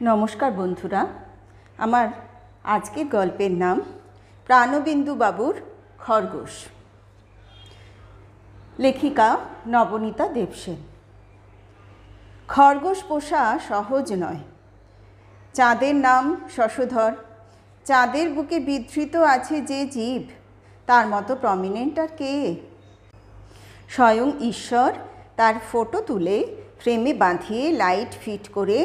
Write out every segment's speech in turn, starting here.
নমস্কার বন্ধুরা, আমার আজকের গল্পের নাম প্রাণবিন্দু বাবুর খরগোশ। লেখিকা নবনীতা দেবসেন। খরগোশ পোষা সহজ নয়। চাঁদের নাম শশধর। চাঁদের বুকে বিধৃত আছে যে জীব, তার মতো প্রমিনেন্ট আর কে? স্বয়ং ঈশ্বর তার ফটো তুলে ফ্রেমে বাঁধিয়ে লাইট ফিট করে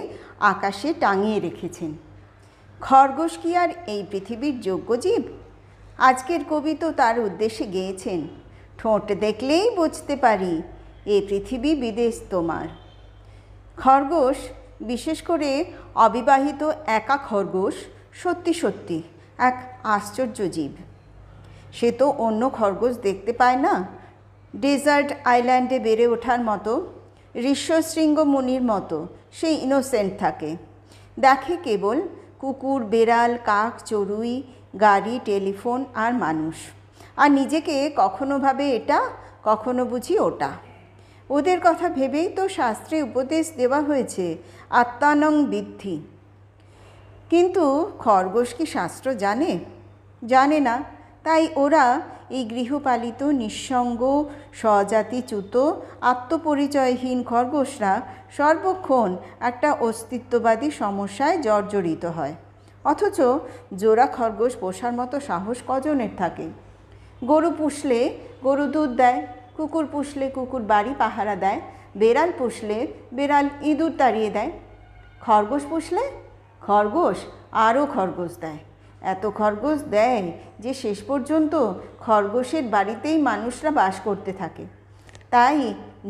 আকাশে টাঙিয়ে রেখেছেন। খরগোশ কি আর এই পৃথিবীর যোগ্য জীব? আজকের কবি তো তার উদ্দেশ্যে গেয়েছেন, ঠোঁট দেখলেই বুঝতে পারি এ পৃথিবী বিদেশ তোমার। খরগোশ, বিশেষ করে অবিবাহিত একা খরগোশ, সত্যি সত্যি এক আশ্চর্য জীব। সে তো অন্য খরগোশ দেখতে পায় না। ডেজার্ট আইল্যান্ডে বেড়ে ওঠার মতো, ঋষ্যশৃঙ্গ মুনির মতো সে ইনোসেন্ট থাকে। দেখে কেবল কুকুর, বেড়াল, কাক, চড়ুই, গাড়ি, টেলিফোন আর মানুষ। আর নিজেকে কখনো ভাবে এটা, কখনো বুঝি ওটা। ওদের কথা ভেবেই তো শাস্ত্রে উপদেশ দেওয়া হয়েছে, আত্মানং বিদ্ধি। কিন্তু খরগোশ কি শাস্ত্র জানে? জানে না। তাই ওরা, এই গৃহপালিত নিঃসঙ্গ স্বজাতিচ্যুত আত্মপরিচয়হীন খরগোশরা সর্বক্ষণ একটা অস্তিত্ববাদী সমস্যায় জর্জরিত হয়। অথচ জোড়া খরগোশ পোষার মতো সাহস কজনের থাকে? গরু পুষলে গরু দুধ দেয়, কুকুর পুষলে কুকুর বাড়ি পাহারা দেয়, বেড়াল পুষলে বেড়াল ইঁদুর তাড়িয়ে দেয়। খরগোশ পুষলে খরগোশ আরও খরগোশ দেয়। এত খরগোশ দেয় যে শেষ পর্যন্ত খরগোশের বাড়িতেই মানুষরা বাস করতে থাকে। তাই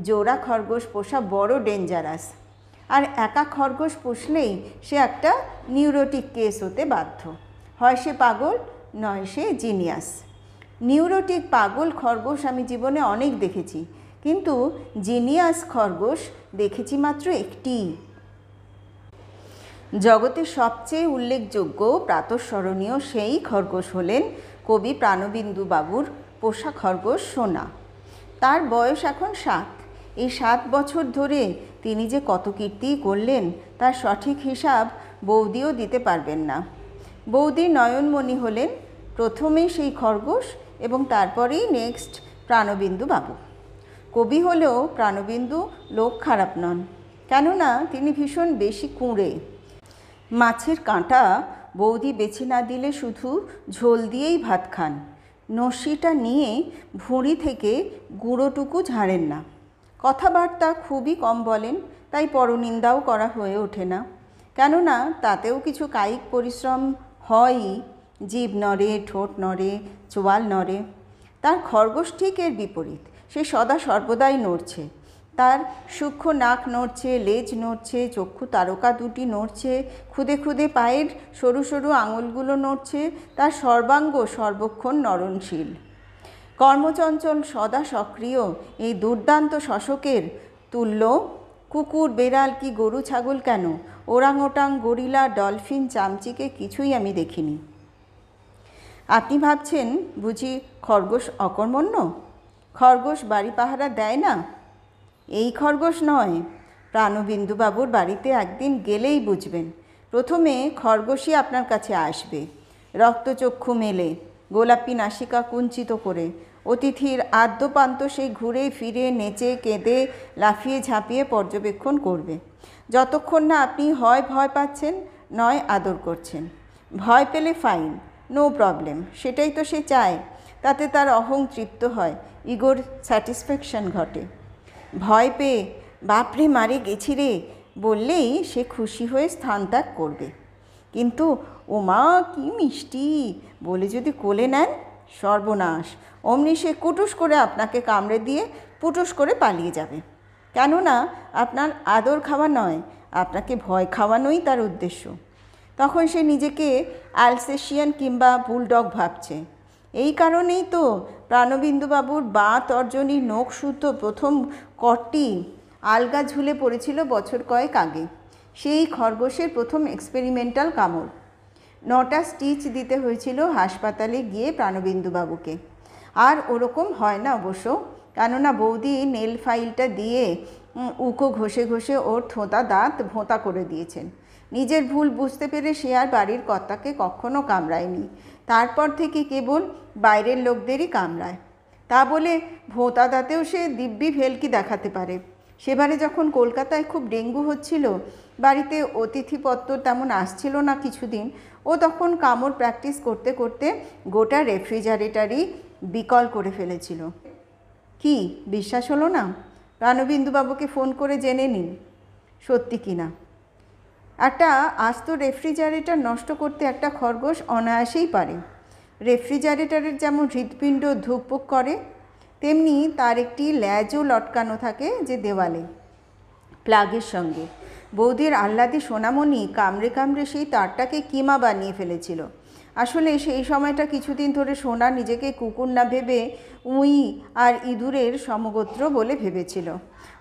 জোড়া খরগোশ পোষা বড় ডেঞ্জারাস। আর একা খরগোশ পুষলেই সে একটা নিউরোটিক কেস হতে বাধ্য। হয় সে পাগল, নয় সে জিনিয়াস। নিউরোটিক পাগল খরগোশ আমি জীবনে অনেক দেখেছি, কিন্তু জিনিয়াস খরগোশ দেখেছি মাত্র একটি। জগতের সবচেয়ে উল্লেখযোগ্য প্রাতঃস্মরণীয় সেই খরগোশ হলেন কবি প্রাণবিন্দু বাবুর পোষা খরগোশ সোনা। তার বয়স এখন 7। এই 7 বছর ধরে তিনি যে কত কীর্তি করলেন তার সঠিক হিসাব বৌদিও দিতে পারবেন না। বৌদির নয়নমণি হলেন প্রথমে সেই খরগোশ এবং তারপরেই নেক্সট প্রাণবিন্দু বাবু। কবি হলেও প্রাণবিন্দু লোক খারাপ নন, কেননা তিনি ভীষণ বেশি কুঁড়ে। মাছের কাঁটা বৌদি বেছে না দিলে শুধু ঝোল দিয়েই ভাত খান। নস্যিটা নিয়ে ভুঁড়ি থেকে গুঁড়োটুকু ঝাড়েন না। কথাবার্তা খুবই কম বলেন, তাই পরনিন্দাও করা হয়ে ওঠে না, কেননা তাতেও কিছু কায়িক পরিশ্রম হয়ই। জিভ নড়ে, ঠোঁট নড়ে, চোয়াল নড়ে। তার খরগোশ ঠিক এর বিপরীত। সে সদা সর্বদাই নড়ছে। তার সূক্ষ্ম নাক নড়ছে, লেজ নড়ছে, চক্ষু তারকা দুটি নড়ছে, খুদে খুদে পায়ের সরু সরু আঙুলগুলো নড়ছে। তার সর্বাঙ্গ সর্বক্ষণ নরণশীল, কর্মচঞ্চল, সদা সক্রিয় এই দুর্দান্ত শশকের তুল্য কুকুর, বেড়াল কি গরু, ছাগল কেন, ওরাংওটাং, গরিলা, ডলফিন, চামচিকে কিছুই আমি দেখিনি। আপনি ভাবছেন বুঝি খরগোশ অকর্মণ্য? খরগোশ বাড়ি পাহারা দেয় না? এই খরগোশ নয়। প্রাণবিন্দুবাবুর বাড়িতে একদিন গেলেই বুঝবেন। প্রথমে খরগোশই আপনার কাছে আসবে, রক্তচক্ষু মেলে, গোলাপি নাসিকা কুঞ্চিত করে। অতিথির আদ্যপান্ত সেই ঘুরে ফিরে, নেচে কেঁদে, লাফিয়ে ঝাঁপিয়ে পর্যবেক্ষণ করবে, যতক্ষণ না আপনি হয় ভয় পাচ্ছেন, নয় আদর করছেন। ভয় পেলে ফাইন, নো প্রবলেম, সেটাই তো সে চায়। তাতে তার অহং তৃপ্ত হয়, ইগোর স্যাটিসফ্যাকশন ঘটে। ভয় পেয়ে বাপরে মারে গেছি রে বললেই সে খুশি হয়ে স্থান ত্যাগ করবে। কিন্তু ও মা কি মিষ্টি বলে যদি কোলে নেন, সর্বনাশ, অমনি সে কুটুস করে আপনাকে কামড়ে দিয়ে পুটুস করে পালিয়ে যাবে। কেননা আপনার আদর খাওয়া নয়, আপনাকে ভয় খাওয়ানোই তার উদ্দেশ্য। তখন সে নিজেকে অ্যালসেশিয়ান কিংবা বুলডগ ভাবছে। এই কারণেই তো প্রাণবিন্দুবাবুর বাঁ তর্জনীর নখ শুদ্ধ প্রথম কটটি আলগা ঝুলে পড়েছিল বছর কয়েক আগে। সেই খরগোশের প্রথম এক্সপেরিমেন্টাল কামড়। 9টা স্টিচ দিতে হয়েছিল হাসপাতালে গিয়ে প্রাণবিন্দুবাবুকে। আর ওরকম হয় না অবশ্য, কেননা বৌদি নেল ফাইলটা দিয়ে উকো ঘষে ঘষে ওর থোঁতা দাঁত ভোঁতা করে দিয়েছেন। নিজের ভুল বুঝতে পেরে সে আর বাড়ির কর্তাকে কখনো কামড়ায়নি। তারপর থেকে কেবল বাইরের লোকদেরই কামড়ায়। তা বলে ভোঁতাদাতেও সে দিব্যি ভেলকি দেখাতে পারে। সেবারে যখন কলকাতায় খুব ডেঙ্গু হচ্ছিল, বাড়িতে অতিথিপত্র তেমন আসছিল না কিছুদিন, ও তখন কামড় প্র্যাকটিস করতে করতে গোটা রেফ্রিজারেটারই বিকল করে ফেলেছিল। কি বিশ্বাস হলো না? প্রাণবিন্দুবাবুকে ফোন করে জেনে নিন সত্যি কি না। একটা আস্ত রেফ্রিজারেটর নষ্ট করতে একটা খরগোশ অনায়াসেই পারে। রেফ্রিজারেটরের যেমন হৃৎপিণ্ড ধুকপুক করে, তেমনি তার একটি ল্যাজও লটকানো থাকে যে দেওয়ালে, প্লাগের সঙ্গে। বৌদির আহ্লাদী সোনামণি কামড়ে কামড়ে সেই তারটাকে কিমা বানিয়ে ফেলেছিল। আসলে সেই সময়টা কিছুদিন ধরে সোনা নিজেকে কুকুর না ভেবে উই আর ইঁদুরের সমগোত্র বলে ভেবেছিল।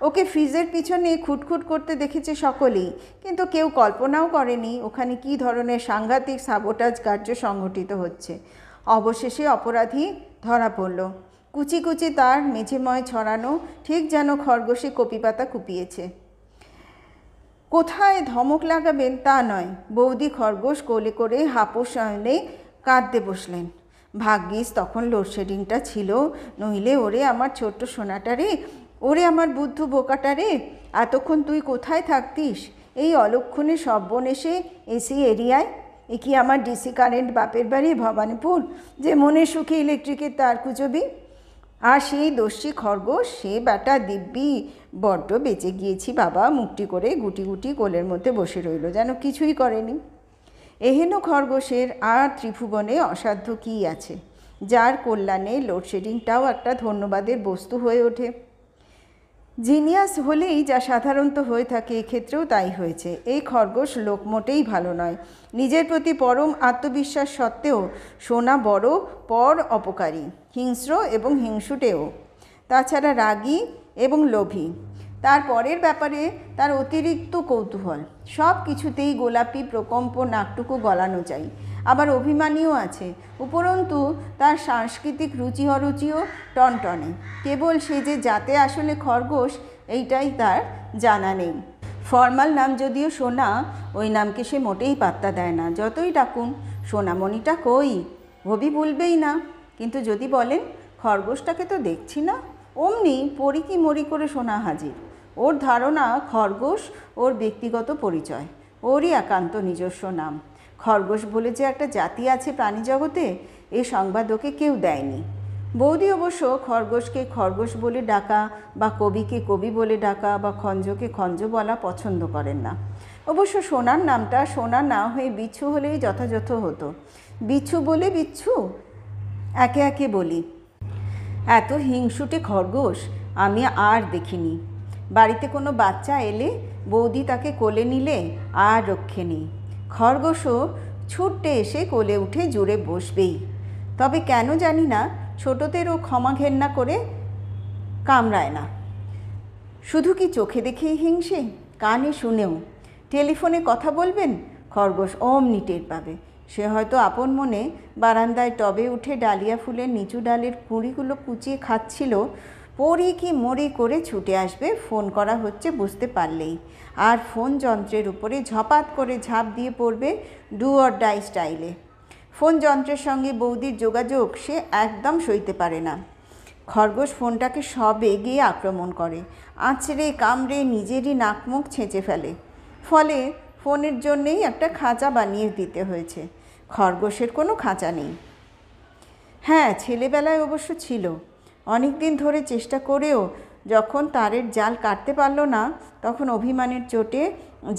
ওকে ফ্রিজের পিছনে খুটখুট করতে দেখেছে সকলেই, কিন্তু কেউ কল্পনাও করেনি ওখানে কী ধরনের সাংঘাতিক সাবোটাজ কার্য সংঘটিত হচ্ছে। অবশেষে অপরাধী ধরা পড়ল। কুচি কুচি তার মেঝেময় ছড়ানো, ঠিক যেন খরগোশে কপিপাতা কুপিয়েছে। কোথায় ধমক লাগাবেন তা নয়, বৌদি খরগোশ কোলে করে হাঁপস আনে কাঁদতে বসলেন। ভাগ্যিস তখন লোডশেডিংটা ছিল, নইলে ওরে আমার ছোট্ট সোনাটা রে, ওরে আমার বুদ্ধু বোকাটা রে, এতক্ষণ তুই কোথায় থাকতিস? এই অলক্ষণে সব্বন এসে এসি এরিয়ায়। এ কি আমার ডিসি কারেন্ট বাপের বাড়ি ভবানীপুর যে মনে সুখে ইলেকট্রিকের তার কুচবি? আর সেই দস্যি খরগোশ, সে ব্যাটা দিব্যি বড্ড বেঁচে গিয়েছি বাবা মুক্তি করে গুটি গুটি কোলের মধ্যে বসে রইল, যেন কিছুই করেনি। এহেন খরগোশের আর ত্রিভুবনে অসাধ্য কী আছে, যার কল্যাণে লোডশেডিংটাও একটা ধন্যবাদের বস্তু হয়ে ওঠে। জিনিয়াস হলেই যা সাধারণত হয়ে থাকে, এক্ষেত্রেও তাই হয়েছে। এই খরগোশ লোক মোটেই ভালো নয়। নিজের প্রতি পরম আত্মবিশ্বাস সত্ত্বেও সোনা বড় পর অপকারী, হিংস্র এবং হিংসুটেও, তাছাড়া রাগী এবং লোভী। তার পরের ব্যাপারে তার অতিরিক্ত কৌতূহল, সব কিছুতেই গোলাপি প্রকম্প নাকটুকু গলানো চাই। আবার অভিমানীও আছে। উপরন্তু তার সাংস্কৃতিক রুচি অরুচিও টনটনে। কেবল সে যে জাতে আসলে খরগোশ, এইটাই তার জানা নেই। ফর্মাল নাম যদিও সোনা, ওই নামকে সে মোটেই পাত্তা দেয় না। যতই ডাকুন সোনামণিটা কই, ভবি বলবেই না। কিন্তু যদি বলেন খরগোশটাকে তো দেখছি না, অমনি পরি কি মরি করে সোনা হাজির। ওর ধারণা খরগোশ ওর ব্যক্তিগত পরিচয়, ওরই একান্ত নিজস্ব নাম। খরগোশ বলে যে একটা জাতি আছে প্রাণী জগতে, এই সংবাদ ওকে কেউ দেয়নি। বৌদি অবশ্য খরগোশকে খরগোশ বলে ডাকা বা কবিকে কবি বলে ডাকা বা খঞ্জকে খঞ্জ বলা পছন্দ করেন না। অবশ্য সোনার নামটা সোনা না হয়ে বিচ্ছু হলেই যথাযথ হতো। বিচ্ছু বলে বিচ্ছু একে একে বলি। এত হিংসুটে খরগোশ আমি আর দেখিনি। বাড়িতে কোনো বাচ্চা এলে বৌদি তাকে কোলে নিলে আর রক্ষে নেই। খরগোশও ছুটতে এসে কোলে উঠে জুড়ে বসবেই। তবে কেন জানি না ছোটদেরও ক্ষমা ঘেন্না করে কামড়ায় না। শুধু কি চোখে দেখেই হিংসে, কানে শুনেও। টেলিফোনে কথা বলবেন, খরগোশ অমনি টের পাবে। সে হয়তো আপন মনে বারান্দায় টবে উঠে ডালিয়া ফুলের নিচু ডালের কুঁড়িগুলো কুচিয়ে খাচ্ছিল, পরি কি মরি করে ছুটে আসবে ফোন করা হচ্ছে বুঝতে পারলেই, আর ফোন যন্ত্রের উপরে ঝপাত করে ঝাঁপ দিয়ে পড়বে ডু অর ডাই স্টাইলে। ফোন যন্ত্রের সঙ্গে বৌদির যোগাযোগ সে একদম সইতে পারে না। খরগোশ ফোনটাকে সবে গিয়ে আক্রমণ করে, আঁচড়ে কামড়ে নিজেরই নাক মুখ ছেঁচে ফেলে। ফলে ফোনের জন্যেই একটা খাঁচা বানিয়ে দিতে হয়েছে। খরগোশের কোনো খাঁচা নেই। হ্যাঁ, ছেলেবেলায় অবশ্য ছিল। অনেক দিন ধরে চেষ্টা করেও যখন তারের জাল কাটতে পারল না, তখন অভিমানের চোটে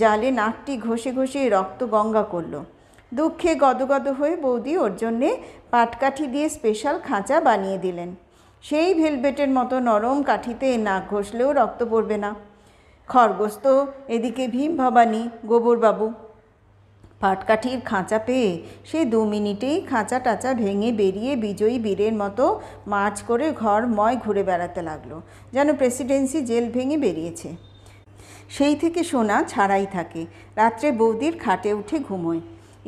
জালে নাকটি ঘষে ঘষে রক্ত গঙ্গা করল। দুঃখে গদগদ হয়ে বৌদি ওর জন্যে পাটকাঠি দিয়ে স্পেশাল খাঁচা বানিয়ে দিলেন। সেই ভেলভেটের মতো নরম কাঠিতে নাক ঘষলেও রক্ত পড়বে না। খরগোশ তো এদিকে ভীম ভবানী গোবরবাবু। পাটকাঠির খাঁচা পেয়ে সে 2 মিনিটেই খাঁচা টাচা ভেঙে বেরিয়ে বিজয়ী বীরের মতো মার্চ করে ঘরময় ঘুরে বেড়াতে লাগলো, যেন প্রেসিডেন্সি জেল ভেঙে বেরিয়েছে। সেই থেকে সোনা ছাড়াই থাকে, রাত্রে বৌদির খাটে উঠে ঘুমোয়।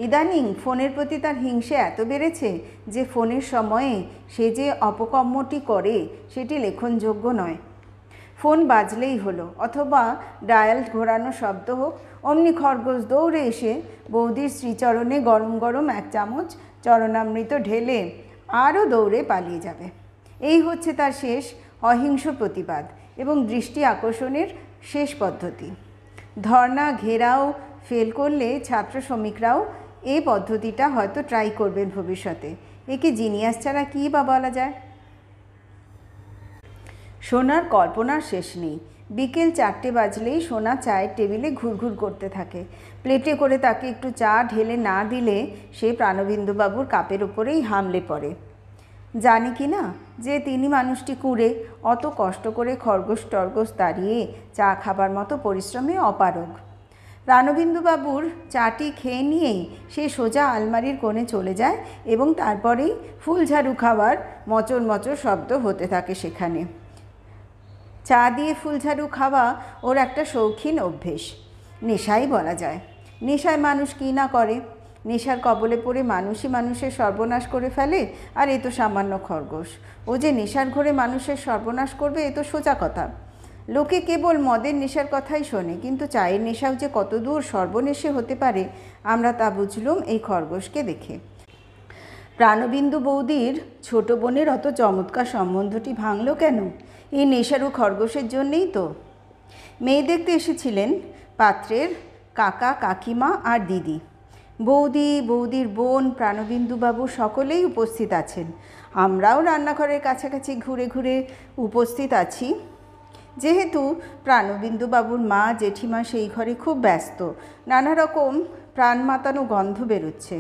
ইদানিং ফোনের প্রতি তার হিংসে এত বেড়েছে যে ফোনের সময়ে সে যে অপকর্মটি করে সেটি লেখনযোগ্য নয়। ফোন বাজলেই হলো, অথবা ডায়াল ঘোরানো শব্দ হোক, অমনি খরগোশ দৌড়ে এসে বৌদির শ্রীচরণে গরম গরম 1 চামচ চরণামৃত ঢেলে আরও দৌড়ে পালিয়ে যাবে। এই হচ্ছে তার শেষ অহিংস প্রতিবাদ এবং দৃষ্টি আকর্ষণের শেষ পদ্ধতি। ধর্না ঘেরাও ফেল করলে ছাত্র শ্রমিকরাও এই পদ্ধতিটা হয়তো ট্রাই করবেন ভবিষ্যতে। একে জিনিয়াস ছাড়া কী বা বলা যায়। সোনার কল্পনার শেষ নেই। বিকেল 4টে বাজলেই সোনা চায়ের টেবিলে ঘুরঘুর করতে থাকে। প্লেটে করে তাকে একটু চা ঢেলে না দিলে সে প্রাণবিন্দুবাবুর কাপের ওপরেই হামলে পড়ে। জানে কি না যে তিনি মানুষটি কুঁড়ে, অত কষ্ট করে খরগোশ টরগোশ তাড়িয়ে চা খাবার মতো পরিশ্রমে অপারগ। প্রাণবিন্দুবাবুর চাটি খেয়ে নিয়েই সে সোজা আলমারির কোণে চলে যায় এবং তারপরেই ফুলঝাড়ু খাওয়ার মচর মচর শব্দ হতে থাকে সেখানে। চা দিয়ে ফুলঝাড়ু খাওয়া ওর একটা শৌখিন অভ্যেস, নেশাই বলা যায়। নেশায় মানুষ কী না করে। নেশার কবলে পড়ে মানুষই মানুষের সর্বনাশ করে ফেলে, আর এ তো সামান্য খরগোশ। ও যে নেশার ঘরে মানুষের সর্বনাশ করবে এ তো সোজা কথা। লোকে কেবল মদের নেশার কথাই শোনে, কিন্তু চায়ের নেশাও যে কতদূর সর্বনেশে হতে পারে আমরা তা বুঝলুম এই খরগোশকে দেখে। প্রাণবিন্দু বৌদির ছোট বোনের অত চমৎকার সম্বন্ধটি ভাঙল কেন? এই নেশারু খরগোশের জন্যেই তো। মেয়ে দেখতে এসেছিলেন পাত্রের কাকা কাকিমা আর দিদি। বৌদি, বৌদির বোন, প্রাণবিন্দুবাবু সকলেই উপস্থিত আছেন। আমরাও রান্নাঘরের কাছাকাছি ঘুরে ঘুরে উপস্থিত আছি। যেহেতু প্রাণবিন্দুবাবুর মা জেঠিমা সেই ঘরে খুব ব্যস্ত, নানা রকম প্রাণ মাতানো গন্ধ বেরোচ্ছে।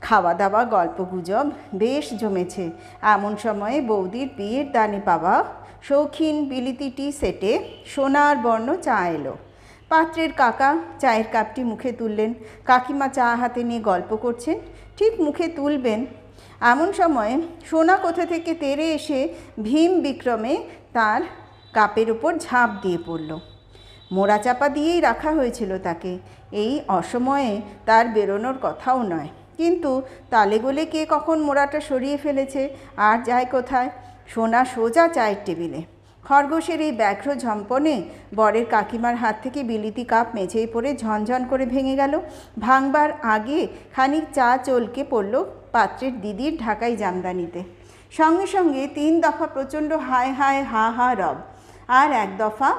খাওয়া দাওয়া গল্পগুজব বেশ জমেছে। এমন সময়ে বৌদির বিয়ের দানে পাওয়া শৌখিন বিলিতি টি সেটে সোনার বর্ণ চা এলো। পাত্রের কাকা চায়ের কাপটি মুখে তুললেন। কাকিমা চা হাতে নিয়ে গল্প করছেন, ঠিক মুখে তুলবেন এমন সময় সোনা কোথা থেকে তেড়ে এসে ভীম বিক্রমে তার কাপের ওপর ঝাঁপ দিয়ে পড়ল। মোড়া চাপা দিয়েই রাখা হয়েছিল তাকে। এই অসময়ে তার বেরোনোর কথাও নয়, কিন্তু তালে গোলে কে কখন মোড়াটা সরিয়ে ফেলেছে আর যায় কোথায়। সোনা সোজা চায়ের টেবিলে। খরগোশের এই ব্যাঘ্র ঝম্পনে বরের কাকিমার হাত থেকে বিলিতি কাপ মেঝেই পড়ে ঝনঝন করে ভেঙে গেল। ভাঙবার আগে খানিক চা চলকে পড়ল পাত্রের দিদির ঢাকাই জামদানিতে। সঙ্গে সঙ্গে 3 দফা প্রচণ্ড হায় হায় হা হা রব, আর 1 দফা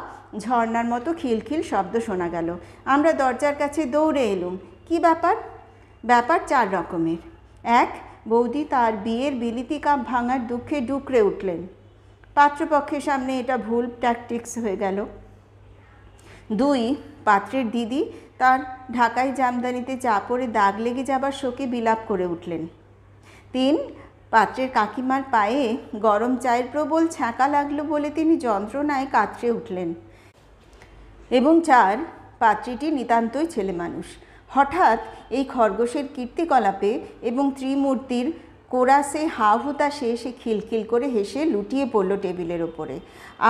ঝর্নার মতো খিলখিল শব্দ শোনা গেল। আমরা দরজার কাছে দৌড়ে এলুম। কি ব্যাপার? ব্যাপার 4 রকমের। 1, বৌদি তার বিয়ের বিলিতি কাপ ভাঙার দুঃখে ডুকরে উঠলেন। পাত্রপক্ষের সামনে এটা ভুল ট্যাকটিক্স হয়ে গেল। 2, পাত্রের দিদি তার ঢাকাই জামদানিতে চা পড়ে দাগ লেগে যাবার শোকে বিলাপ করে উঠলেন। 3, পাত্রের কাকিমার পায়ে গরম চায়ের প্রবল ছ্যাঁকা লাগলো বলে তিনি যন্ত্রণায় কাতরে উঠলেন। এবং 4, পাত্রীটি নিতান্তই ছেলে মানুষ। হঠাৎ এই খরগোশের কীর্তিকলাপে এবং ত্রিমূর্তির কোরাসে হা হুতাশে সে খিলখিল করে হেসে লুটিয়ে পড়ল টেবিলের ওপরে।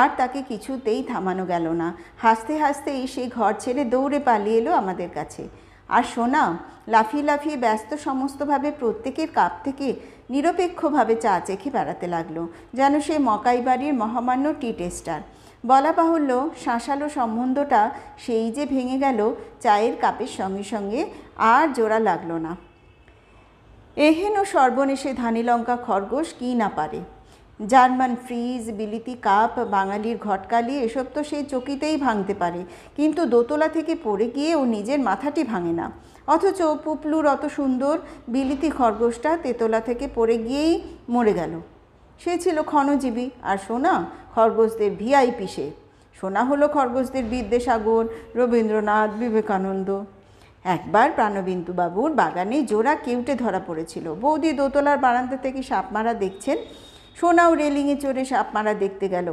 আর তাকে কিছুতেই থামানো গেল না। হাসতে হাসতেই সে ঘর ছেড়ে দৌড়ে পালিয়ে এলো আমাদের কাছে। আর সোনা লাফিয়ে লাফিয়ে ব্যস্ত সমস্তভাবে প্রত্যেকের কাপ থেকে নিরপেক্ষভাবে চা চেখে বেড়াতে লাগলো, যেন সে মকাই বাড়ির মহামান্য টি টেস্টার। বলা বাহুল্য, শাঁসালো সম্বন্ধটা সেই যে ভেঙে গেল চায়ের কাপের সঙ্গে সঙ্গে আর জোড়া লাগলো না। এহেন সর্বনেশে ধানিলঙ্কা খরগোশ কি না পারে। জার্মান ফ্রিজ, বিলিতি কাপ, বাঙালির ঘটকালি এসব তো সেই চকিতেই ভাঙতে পারে, কিন্তু দোতলা থেকে পড়ে গিয়ে ও নিজের মাথাটি ভাঙে না। অথচ পুপলুর অত সুন্দর বিলিতি খরগোশটা তেতলা থেকে পড়ে গিয়েই মরে গেল। সে ছিল ক্ষণজীবী, আর সোনা খরগোশদের ভিআইপি। সোনা হলো খরগোশদের বিদ্যাসাগর, রবীন্দ্রনাথ, বিবেকানন্দ। একবার প্রাণবিন্দুবাবুর বাগানে জোড়া কেউটে ধরা পড়েছিল। বৌদি দোতলার বারান্দা থেকে সাপ মারা দেখছেন। সোনাও রেলিংয়ে চড়ে সাপ মারা দেখতে গেল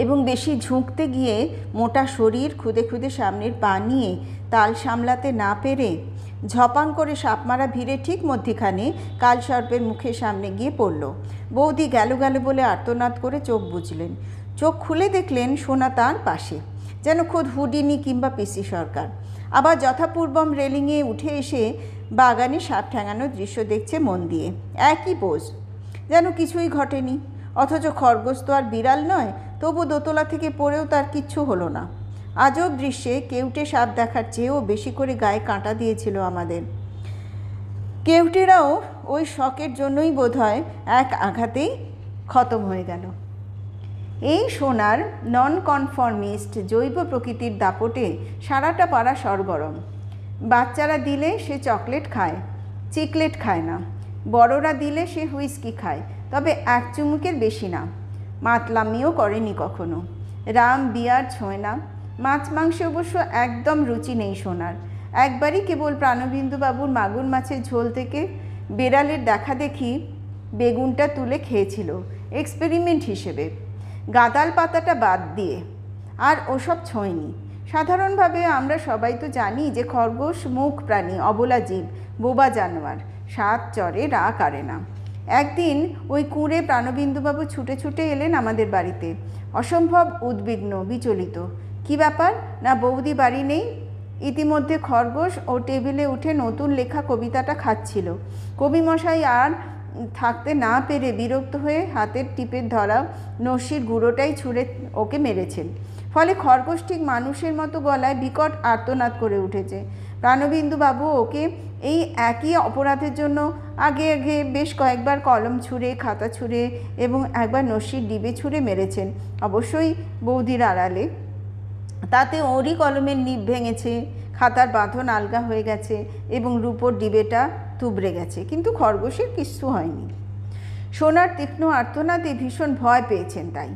এবং বেশি ঝুঁকতে গিয়ে মোটা শরীর খুদে খুদে সামনের পা নিয়ে তাল সামলাতে না পেরে ঝপাং করে সাপ মারা ভিড়ে ঠিক মধ্যিখানে কালসর্পের মুখের সামনে গিয়ে পড়ল। বৌদি গেল গেল বলে আর্তনাদ করে চোখ বুঝলেন। চোখ খুলে দেখলেন সোনা তার পাশে, যেন খোদ হুডিনি কিংবা পিসি সরকার। আবার যথাপূর্বম রেলিংয়ে উঠে এসে বাগানে সাপ ঠ্যাঙানোর দৃশ্য দেখছে মন দিয়ে। একই পোজ, যেন কিছুই ঘটেনি। অথচ খরগোশ তো আর বিড়াল নয়, তবু দোতলা থেকে পড়েও তার কিচ্ছু হলো না। আজব দৃশ্যে কেউটে সাপ দেখার চেয়েও বেশি করে গায়ে কাঁটা দিয়েছিল আমাদের। কেউটেরাও ওই শখের জন্যই বোধহয় এক আঘাতেই খতম হয়ে গেল। এই সোনার নন কনফর্মিস্ট জৈব প্রকৃতির দাপটে সারাটা পাড়া সরগরম। বাচ্চারা দিলে সে চকলেট খায়, চিকলেট খায় না। বড়রা দিলে সে হুইস্কি খায়, তবে এক চুমুকের বেশি না। মাতলামিও করেনি কখনো। রাম বিয়ার ছোঁয় না। মাছ মাংসে অবশ্য একদম রুচি নেই সোনার। একবারই কেবল প্রাণবিন্দুবাবুর মাগুর মাছের ঝোল থেকে বেড়ালের দেখা দেখি বেগুনটা তুলে খেয়েছিল এক্সপেরিমেন্ট হিসেবে, গাদাল পাতাটা বাদ দিয়ে। আর ওসব ছোঁয়নি। সাধারণভাবে আমরা সবাই তো জানি যে খরগোশ মুখ প্রাণী, অবলা জীব, বোবা জানোয়ার, স্বাদ চড়ে রা কাড়ে না। একদিন ওই কুঁড়ে প্রাণবিন্দুবাবু ছুটে ছুটে এলেন আমাদের বাড়িতে, অসম্ভব উদ্বিগ্ন, বিচলিত। কি ব্যাপার না বৌদি বাড়ি নেই। ইতিমধ্যে খরগোশ ও টেবিলে উঠে নতুন লেখা কবিতাটা খাচ্ছিল। কবিমশাই আর থাকতে না পেরে বিরক্ত হয়ে হাতের টিপের ধরা নস্যির গুঁড়োটাই ছুঁড়ে ওকে মেরেছেন। ফলে খরগোশ ঠিক মানুষের মতো গলায় বিকট আর্তনাদ করে উঠেছে। প্রাণবিন্দুবাবু ওকে এই একই অপরাধের জন্য আগে আগে বেশ কয়েকবার কলম ছুঁড়ে, খাতা ছুঁড়ে এবং একবার নস্যির ডিবে ছুঁড়ে মেরেছেন, অবশ্যই বৌদির আড়ালে। তাতে ওরই কলমের নিব ভেঙেছে, খাতার বাঁধন আলগা হয়ে গেছে এবং রূপোর ডিবেটা তুবড়ে গেছে, কিন্তু খরগোশের কিচ্ছু হয়নি। সোনার তীক্ষ্ণ আর্তনাদে ভীষণ ভয় পেয়েছেন তাই।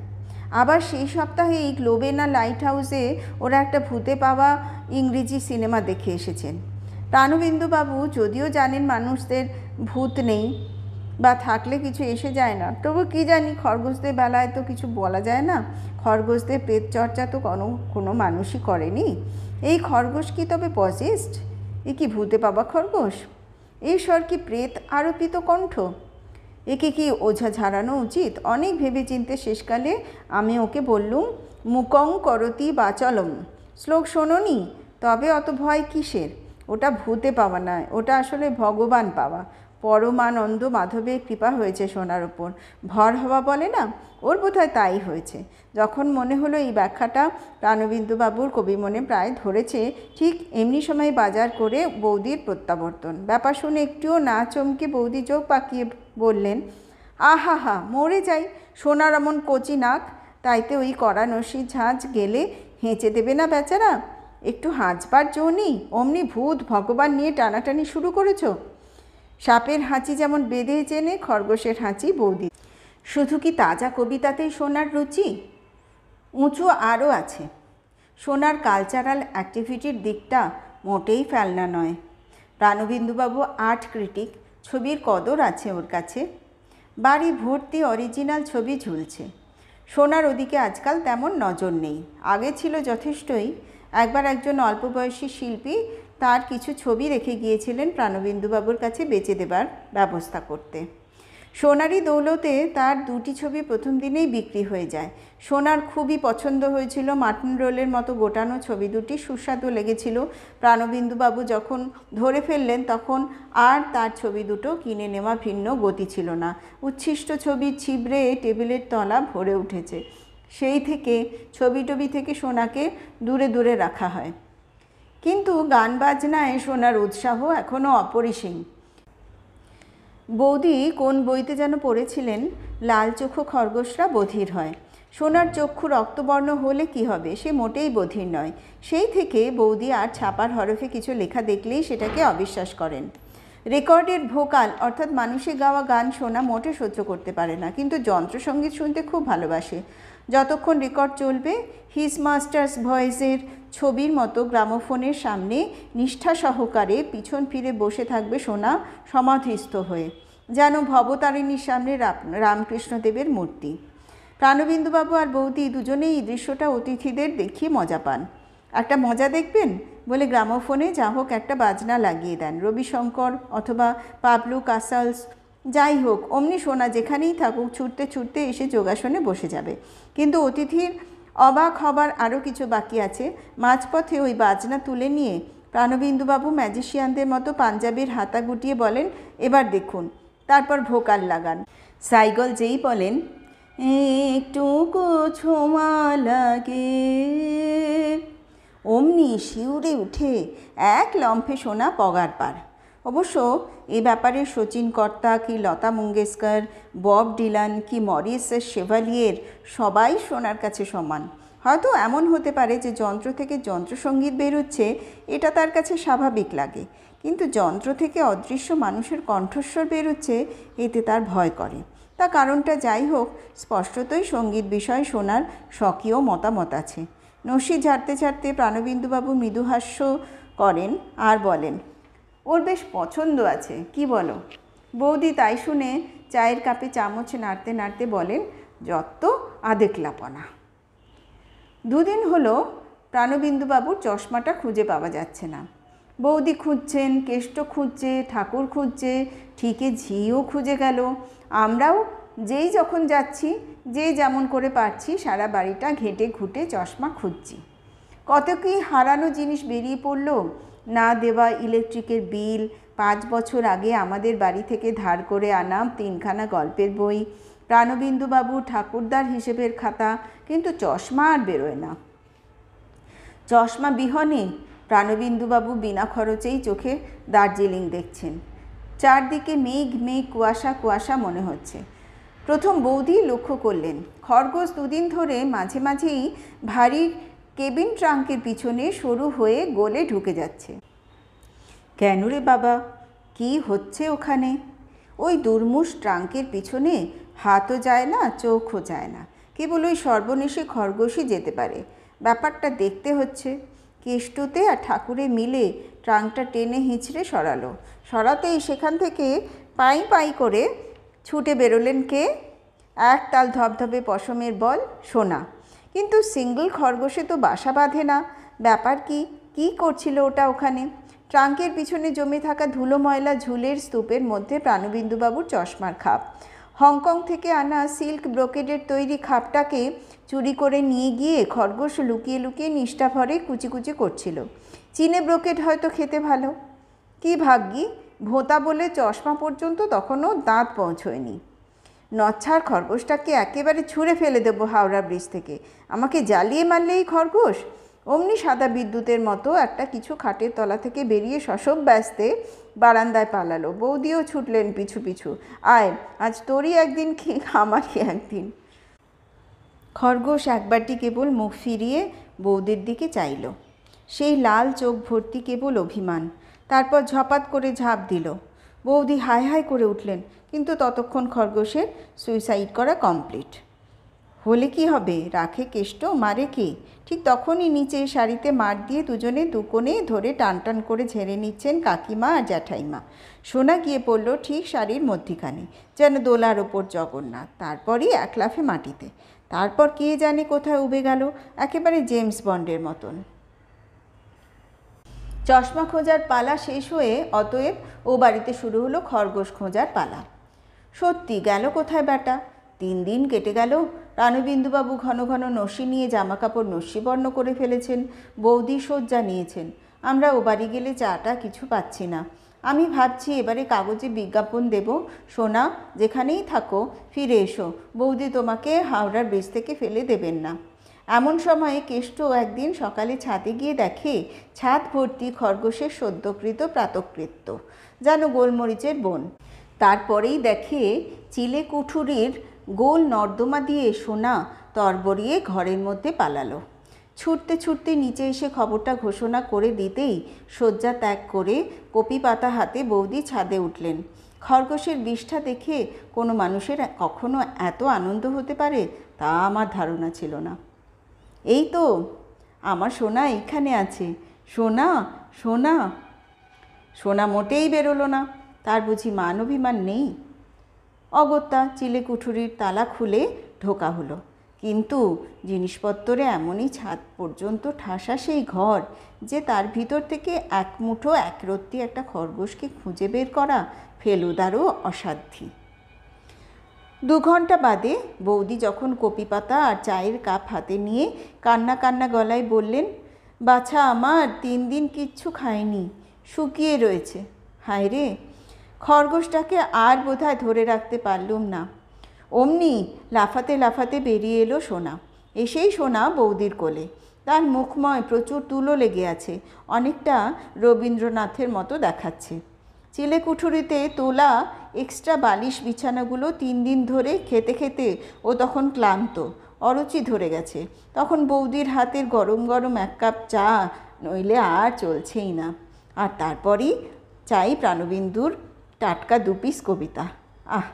আবার সেই সপ্তাহে এই গ্লোবেনা লাইট হাউসে ওরা একটা ভূতে পাওয়া ইংরেজি সিনেমা দেখে এসেছেন। প্রাণবিন্দুবাবু যদিও জানেন মানুষদের ভূত নেই বা থাকলে কিছু এসে যায় না, তবু কী জানি খরগোশদের বেলায় তো কিছু বলা যায় না। খরগোশদের প্রেত চর্চা তো কোনো মানুষই করেনি। এই খরগোশ কি তবে পজেসড? এ কি ভূতে পাওয়া খরগোশ? এই স্বর কি প্রেত আরোপিত কণ্ঠ? একে কি ওঝা ঝাড়ানো উচিত? অনেক ভেবেচিন্তে শেষকালে আমি ওকে বললুম, মুকং করতি বাচলম শ্লোক শোনোনি? তবে অত ভয় কিসের? ওটা ভূতে পাওয়া নয়, ওটা আসলে ভগবান পাওয়া। পরমানন্দ মাধবের কৃপা হয়েছে সোনার ওপর। ভর হওয়া বলে না, ওর বোধহয় তাই হয়েছে। যখন মনে হলো এই ব্যাখ্যাটা প্রাণবিন্দুবাবুর কবি মনে প্রায় ধরেছে, ঠিক এমনি সময় বাজার করে বৌদির প্রত্যাবর্তন। ব্যাপার শুনে একটুও না চমকে বৌদি চোখ পাকিয়ে বললেন, আহা হা, মরে যাই, সোনার এমন কচি নাক, তাইতে ওই কড়া নসির ঝাঁঝ গেলে হেঁচে দেবে না বেচারা? একটু হাঁচবার জো নেই, অমনি ভূত ভগবান নিয়ে টানাটানি শুরু করেছ। সাপের হাঁচি যেমন বেঁধে চেনে, খরগোশের হাঁচি বৌদি। শুধু কি তাজা কবিতাতেই সোনার রুচি? উঁচু আরও আছে। সোনার কালচারাল অ্যাক্টিভিটির দিকটা মোটেই ফেলনা নয়। প্রাণবিন্দুবাবু আর্ট ক্রিটিক, ছবির কদর আছে ওর কাছে। বাড়ি ভর্তি অরিজিনাল ছবি ঝুলছে। সোনার ওদিকে আজকাল তেমন নজর নেই, আগে ছিল যথেষ্টই। একবার একজন অল্প বয়সী শিল্পী তার কিছু ছবি রেখে গিয়েছিলেন প্রাণবিন্দুবাবুর কাছে বেচে দেবার ব্যবস্থা করতে। সোনারই দৌলতে তার দুটি ছবি প্রথম দিনেই বিক্রি হয়ে যায়। সোনার খুবই পছন্দ হয়েছিল, মাটন রোলের মতো গোটানো ছবি দুটি, সুস্বাদু লেগেছিল। প্রাণবিন্দুবাবু যখন ধরে ফেললেন তখন আর তার ছবি দুটো কিনে নেওয়া ভিন্ন গতি ছিল না। উচ্ছিষ্ট ছবির ছিবড়ে টেবিলের তলা ভরে উঠেছে। সেই থেকে ছবি থেকে সোনাকে দূরে দূরে রাখা হয়। কিন্তু গান বাজনায় সোনার উৎসাহ এখনও অপরিসীম। বৌদি কোন বইতে যেন পড়েছিলেন, লাল চক্ষু খরগোশরা বধির হয়। সোনার চক্ষু রক্তবর্ণ হলে কি হবে, সে মোটেই বধির নয়। সেই থেকে বৌদি আর ছাপার হরফে কিছু লেখা দেখলেই সেটাকে অবিশ্বাস করেন। রেকর্ডের ভোকাল অর্থাৎ মানুষের গাওয়া গান শোনা মোটে সহ্য করতে পারে না, কিন্তু যন্ত্রসঙ্গীত শুনতে খুব ভালোবাসে। যতক্ষণ রেকর্ড চলবে হিজ মাস্টার্স ভয়েসের ছবির মতো গ্রামোফোনের সামনে নিষ্ঠা সহকারে পিছন ফিরে বসে থাকবে সোনা, সমাধিস্থ হয়ে, যেন ভবতারিণীর সামনে রামকৃষ্ণদেবের মূর্তি। প্রাণবিন্দুবাবু আর বৌদি দুজনেই এই দৃশ্যটা অতিথিদের দেখিয়ে মজা পান। একটা মজা দেখবেন বলে গ্রামোফোনে যা হোক একটা বাজনা লাগিয়ে দেন, রবিশঙ্কর অথবা পাবলু কাসালস, যাই হোক, অমনি সোনা যেখানেই থাকুক ছুটতে ছুটতে এসে যোগাসনে বসে যাবে। কিন্তু অতিথির অবাক হবার আরও কিছু বাকি আছে। মাঝপথে ওই বাজনা তুলে নিয়ে প্রাণবিন্দুবাবু ম্যাজিশিয়ানদের মতো পাঞ্জাবির হাতা গুটিয়ে বলেন, এবার দেখুন, তারপর ভোকাল লাগান। সাইগল যেই বলেন, একটুকু ছোঁয়া লাগে, অমনি শিউরে উঠে এক লম্ফে সোনা পগার পার। অবশ্য এ ব্যাপারে শচীন কর্তা কি লতা মঙ্গেশকর, বব ডিলান কি মরিস শেভালিয়ের সবাই সোনার কাছে সমান। হয়তো এমন হতে পারে যে যন্ত্র থেকে যন্ত্রসঙ্গীত বেরোচ্ছে, এটা তার কাছে স্বাভাবিক লাগে, কিন্তু যন্ত্র থেকে অদৃশ্য মানুষের কণ্ঠস্বর বেরোচ্ছে, এতে তার ভয় করে। তা কারণটা যাই হোক, স্পষ্টতই সঙ্গীত বিষয়ে শোনার স্বকীয় মতামত আছে। নস্যি ঝাড়তে ঝাড়তে প্রাণবিন্দুবাবু মৃদুহাস্য করেন আর বলেন, ওর বেশ পছন্দ আছে, কি বলো? বৌদি তাই শুনে চায়ের কাপে চামচ নাড়তে নাড়তে বলেন, যত আদেকলাপনা। দুদিন হলো প্রাণবিন্দুবাবুর চশমাটা খুঁজে পাওয়া যাচ্ছে না। বৌদি খুঁজছেন, কেষ্ট খুঁজছে, ঠাকুর খুঁজছে, ঠিকই ঝিও খুঁজে গেল। আমরাও যেই যখন যাচ্ছি, যে যেমন করে পারছি সারা বাড়িটা ঘেঁটে ঘুঁটে চশমা খুঁজছি। কত কি হারানো জিনিস বেরিয়ে পড়ল। না দেওয়া ইলেকট্রিকের বিল, 5 বছর আগে আমাদের বাড়ি থেকে ধার করে আনা 3খানা গল্পের বই, প্রাণবিন্দুবাবু ঠাকুরদার হিসেবের খাতা, কিন্তু চশমা আর বেরোয় না। চশমা বিহনে প্রাণবিন্দুবাবু বিনা খরচেই চোখে দার্জিলিং দেখছেন। চারদিকে মেঘ মেঘ, কুয়াশা কুয়াশা মনে হচ্ছে। প্রথম বৌদি লক্ষ্য করলেন, খরগোশ দুদিন ধরে মাঝে মাঝেই ভারী কেবিন ট্রাঙ্কের পিছনে সরু হয়ে গলে ঢুকে যাচ্ছে। কেন রে বাবা, কি হচ্ছে ওখানে? ওই দুর্মুষ ট্রাঙ্কের পিছনে হাতও যায় না, চোখও যায় না, কেবল ওই সর্বনেশে খরগোশই যেতে পারে। ব্যাপারটা দেখতে হচ্ছে। কেষ্টতে আর ঠাকুরে মিলে ট্রাঙ্কটা টেনে হিঁচড়ে সরালো। সরাতেই সেখান থেকে পাই পাই করে ছুটে বেরোলেন কে? একতাল ধবধবে পশমের বল, সোনা। কিন্তু সিঙ্গল খরগোশে তো বাসা বাঁধে না। ব্যাপার কি? কী করছিল ওটা ওখানে? ট্রাঙ্কের পিছনে জমে থাকা ধুলো ময়লা ঝুলের স্তূপের মধ্যে প্রাণবিন্দুবাবুর চশমার খাপ। হংকং থেকে আনা সিল্ক ব্রোকেডের তৈরি খাপটাকে চুরি করে নিয়ে গিয়ে খরগোশ লুকিয়ে লুকিয়ে নিষ্ঠা ভরে কুচি কুচি করছিল। চীনে ব্রোকেড হয়তো খেতে ভালো। কি ভাগ্যি, ভোঁতা বলে চশমা পর্যন্ত তখনও দাঁত পৌঁছয়নি। নচ্ছার খরগোশটাকে একেবারে ছুঁড়ে ফেলে দেবো হাওড়া ব্রিজ থেকে। আমাকে জ্বালিয়ে মারলেই খরগোশ। অমনি সাদা বিদ্যুতের মতো একটা কিছু খাটের তলা থেকে বেরিয়ে শশব ব্যস্তে বারান্দায় পালালো। বৌদিও ছুটলেন পিছু পিছু। আয়, আজ তোরই একদিন কি আমারই একদিন। খরগোশ একবারটি কেবল মুখ ফিরিয়ে বৌদির দিকে চাইল। সেই লাল চোখ ভর্তি কেবল অভিমান। তারপর ঝপাত করে ঝাঁপ দিল। বৌদি হাই হাই করে উঠলেন, কিন্তু ততক্ষণ খরগোশের সুইসাইড করা কমপ্লিট। হলে কি হবে, রাখে কেষ্ট, মারে কে? ঠিক তখনই নিচে শাড়িতে মার দিয়ে দুজনে দুকোণে ধরে টান টান করে ঝেড়ে নিচ্ছেন কাকিমা আর জ্যাঠাইমা। সোনা গিয়ে পড়ল ঠিক শাড়ির মধ্যিখানে, যেন দোলার ওপর জগন্নাথ। তারপরই এক লাফে মাটিতে। তারপর কে জানে কোথায় উবে গেল, একেবারে জেমস বন্ডের মতন। চশমা খোঁজার পালা শেষ হয়ে অতএব ও বাড়িতে শুরু হলো খরগোশ খোঁজার পালা। সত্যি গেল কোথায় বেটা? 3 দিন কেটে গেল। প্রাণবিন্দুবাবু ঘন ঘন নস্যি নিয়ে জামাকাপড় নস্যিবর্ণ করে ফেলেছেন। বৌদি শয্যা নিয়েছেন। আমরা ও বাড়ি গেলে চাটা কিছু পাচ্ছি না। আমি ভাবছি এবারে কাগজে বিজ্ঞাপন দেব, সোনা যেখানেই থাকো ফিরে এসো, বৌদি তোমাকে হাওড়ার ব্রিজ থেকে ফেলে দেবেন না। এমন সময়ে কেষ্ট একদিন সকালে ছাদে গিয়ে দেখে ছাদ ভর্তি খরগোশের সদ্যকৃত প্রাতকৃত্য, যেন গোলমরিচের বন। তারপরেই দেখে চিলে কুঠুরির গোল নর্দমা দিয়ে সোনা তরবরিয়ে ঘরের মধ্যে পালালো। ছুটতে ছুটতে নিচে এসে খবরটা ঘোষণা করে দিতেই শয্যা ত্যাগ করে কপি পাতা হাতে বৌদি ছাদে উঠলেন। খরগোশের বিষ্ঠা দেখে কোনো মানুষের কখনো এত আনন্দ হতে পারে তা আমার ধারণা ছিল না। এই তো আমার সোনা এইখানে আছে, সোনা সোনা। সোনা মোটেই বেরোলো না। তার বুঝি মান অভিমান নেই? অগত্যা চিলে কুঠুরির তালা খুলে ঢোকা হলো। কিন্তু জিনিসপত্রে এমনই ছাদ পর্যন্ত ঠাসা সেই ঘর যে তার ভিতর থেকে এক মুঠো একরত্তি একটা খরগোশকে খুঁজে বের করা ফেলুদারও অসাধ্যি। 2 ঘন্টা বাদে বৌদি যখন কপি পাতা আর চায়ের কাপ হাতে নিয়ে কান্না কান্না গলায় বললেন, বাছা আমার 3 দিন কিচ্ছু খায়নি, শুকিয়ে রয়েছে। হায় রে, খরগোশটাকে আর বোধহয় ধরে রাখতে পারলুম না। অমনি লাফাতে লাফাতে বেরিয়ে এলো সোনা। এসেই সোনা বৌদির কোলে। তার মুখময় প্রচুর তুলো লেগে আছে, অনেকটা রবীন্দ্রনাথের মতো দেখাচ্ছে। চিলেকুঠুরিতে তোলা এক্সট্রা বালিশ বিছানাগুলো 3 দিন ধরে খেতে খেতে ও তখন ক্লান্ত, অরুচি ধরে গেছে। তখন বৌদির হাতের গরম গরম 1 কাপ চা নইলে আর চলছেই না। আর তারপরই চাই প্রাণবিন্দুর টাটকা 2 পিস কবিতা। আহ,